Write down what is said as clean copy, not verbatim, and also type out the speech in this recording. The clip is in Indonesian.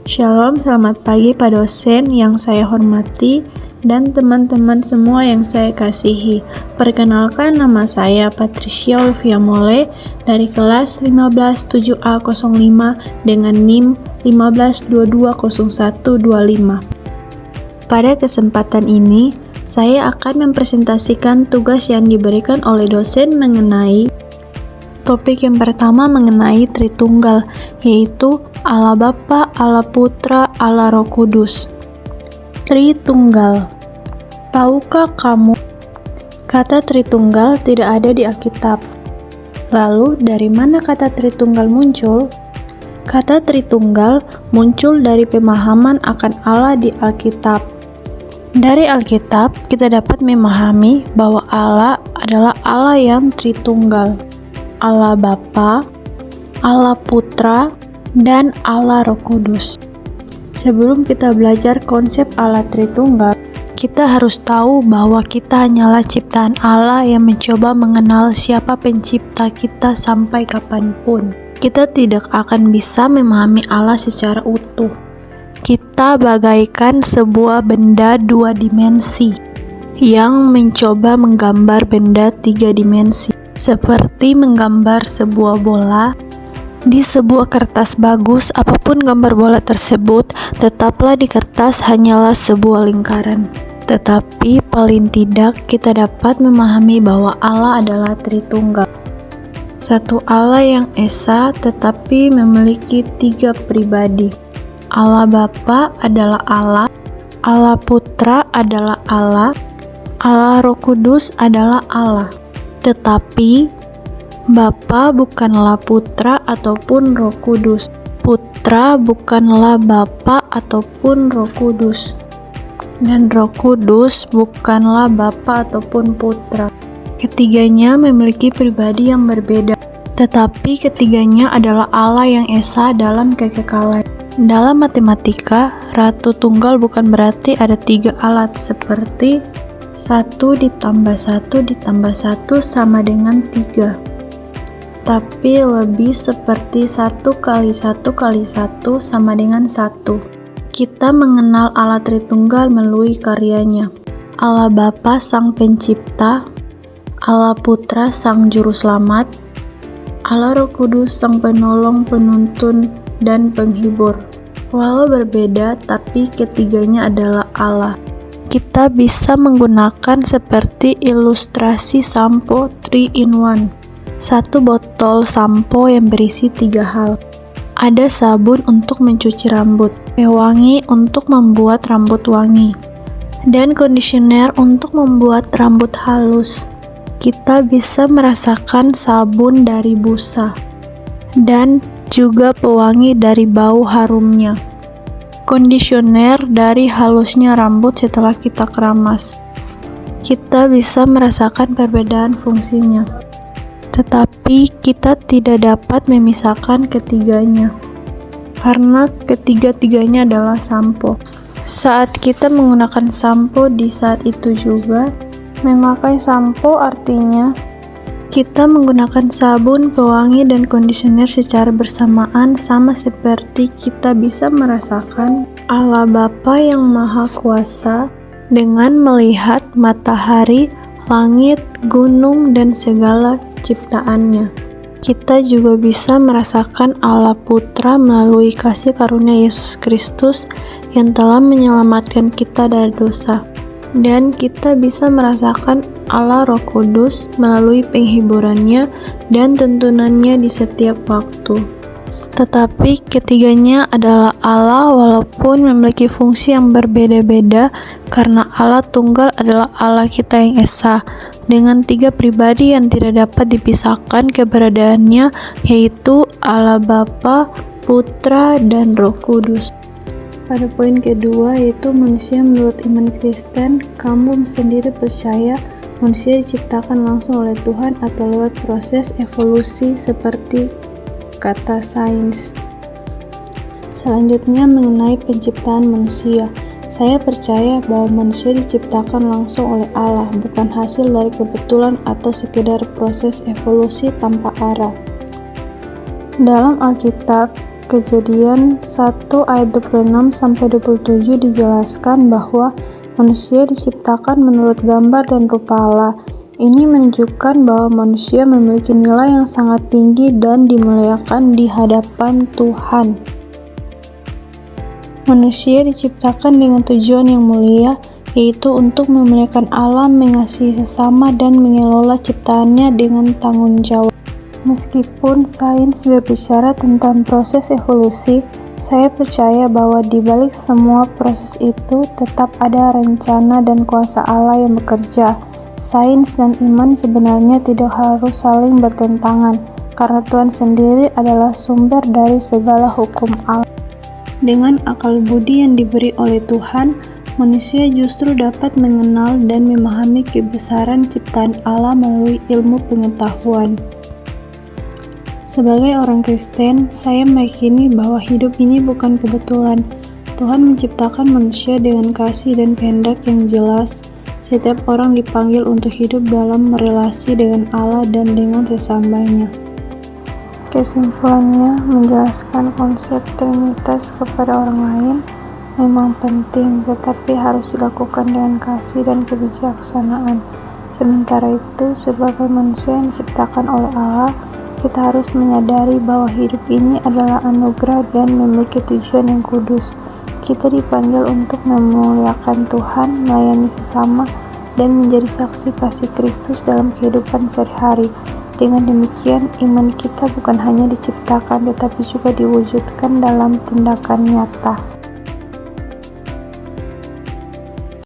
Shalom, selamat pagi Pak dosen yang saya hormati dan teman-teman semua yang saya kasihi. Perkenalkan, nama saya Patricia Olivia Mole dari kelas 157A05 dengan NIM 15220125. Pada kesempatan ini, saya akan mempresentasikan tugas yang diberikan oleh dosen mengenai topik yang pertama mengenai Tritunggal, yaitu Allah Bapa, Allah Putra, Allah Roh Kudus. Tritunggal. Tahukah kamu, kata Tritunggal tidak ada di Alkitab. Lalu, dari mana kata Tritunggal muncul? Kata Tritunggal muncul dari pemahaman akan Allah di Alkitab. Dari Alkitab, kita dapat memahami bahwa Allah adalah Allah yang Tritunggal. Allah Bapa, Allah Putra, dan Allah Roh Kudus. Sebelum kita belajar konsep Allah Tritunggal, kita harus tahu bahwa kita hanyalah ciptaan Allah yang mencoba mengenal siapa pencipta kita sampai kapanpun. Kita tidak akan bisa memahami Allah secara utuh. Kita bagaikan sebuah benda dua dimensi yang mencoba menggambar benda tiga dimensi, seperti menggambar sebuah bola. Di sebuah kertas bagus, apapun gambar bola tersebut, tetaplah di kertas hanyalah sebuah lingkaran. Tetapi paling tidak kita dapat memahami bahwa Allah adalah Tritunggal. Satu Allah yang esa tetapi memiliki tiga pribadi. Allah Bapa adalah Allah, Allah Putra adalah Allah, Allah Roh Kudus adalah Allah. Tetapi Bapa bukanlah Putra ataupun Roh Kudus. Putra bukanlah Bapa ataupun Roh Kudus. Dan Roh Kudus bukanlah Bapa ataupun Putra. Ketiganya memiliki pribadi yang berbeda, tetapi ketiganya adalah Allah yang esa dalam kekekalan. Dalam matematika, ratu tunggal bukan berarti ada tiga alat seperti 1 ditambah 1 ditambah 1 sama dengan 3. Tapi lebih seperti 1 kali 1 kali 1 sama dengan 1. Kita mengenal Allah Tritunggal melalui karyanya. Allah Bapa Sang Pencipta, Allah Putra Sang Juru Selamat, Allah Roh Kudus Sang Penolong, Penuntun, dan Penghibur. Walau berbeda, tapi ketiganya adalah Allah. Kita bisa menggunakan seperti ilustrasi sampo 3-in-1. Satu botol sampo yang berisi 3 hal. Ada sabun untuk mencuci rambut, pewangi untuk membuat rambut wangi, dan kondisioner untuk membuat rambut halus. Kita bisa merasakan sabun dari busa, dan juga pewangi dari bau harumnya. Kondisioner dari halusnya rambut setelah kita keramas. Kita bisa merasakan perbedaan fungsinya. Tetapi kita tidak dapat memisahkan ketiganya, karena ketiga-tiganya adalah sampo. Saat kita menggunakan sampo di saat itu juga, memakai sampo artinya kita menggunakan sabun, pewangi, dan kondisioner secara bersamaan, sama seperti kita bisa merasakan Allah Bapa yang Maha Kuasa dengan melihat matahari, langit, gunung, dan segala ciptaannya. Kita juga bisa merasakan Allah Putra melalui kasih karunia Yesus Kristus yang telah menyelamatkan kita dari dosa. Dan kita bisa merasakan Allah Roh Kudus melalui penghiburannya dan tuntunannya di setiap waktu. Tetapi ketiganya adalah Allah walaupun memiliki fungsi yang berbeda-beda, karena Allah Tunggal adalah Allah kita yang esa, dengan 3 pribadi yang tidak dapat dipisahkan keberadaannya, yaitu Allah Bapa, Putra, dan Roh Kudus. Pada poin kedua, yaitu manusia menurut iman Kristen, kamu sendiri percaya manusia diciptakan langsung oleh Tuhan atau lewat proses evolusi seperti kata sains. Selanjutnya mengenai penciptaan manusia. Saya percaya bahwa manusia diciptakan langsung oleh Allah, bukan hasil dari kebetulan atau sekedar proses evolusi tanpa arah. Dalam Alkitab, Kejadian 1 ayat 26-27 dijelaskan bahwa manusia diciptakan menurut gambar dan rupa Allah. Ini menunjukkan bahwa manusia memiliki nilai yang sangat tinggi dan dimuliakan di hadapan Tuhan. Manusia diciptakan dengan tujuan yang mulia, yaitu untuk memuliakan Allah, mengasihi sesama, dan mengelola ciptaannya dengan tanggung jawab. Meskipun sains berbicara tentang proses evolusi, saya percaya bahwa di balik semua proses itu tetap ada rencana dan kuasa Allah yang bekerja. Sains dan iman sebenarnya tidak harus saling bertentangan, karena Tuhan sendiri adalah sumber dari segala hukum Allah. Dengan akal budi yang diberi oleh Tuhan, manusia justru dapat mengenal dan memahami kebesaran ciptaan Allah melalui ilmu pengetahuan. Sebagai orang Kristen, saya meyakini bahwa hidup ini bukan kebetulan. Tuhan menciptakan manusia dengan kasih dan kehendak yang jelas. Setiap orang dipanggil untuk hidup dalam relasi dengan Allah dan dengan sesamanya. Kesimpulannya, menjelaskan konsep Trinitas kepada orang lain memang penting, tetapi harus dilakukan dengan kasih dan kebijaksanaan. Sementara itu, sebagai manusia yang diciptakan oleh Allah, kita harus menyadari bahwa hidup ini adalah anugerah dan memiliki tujuan yang kudus. Kita dipanggil untuk memuliakan Tuhan, melayani sesama, dan menjadi saksi kasih Kristus dalam kehidupan sehari-hari. Dengan demikian, iman kita bukan hanya diciptakan, tetapi juga diwujudkan dalam tindakan nyata.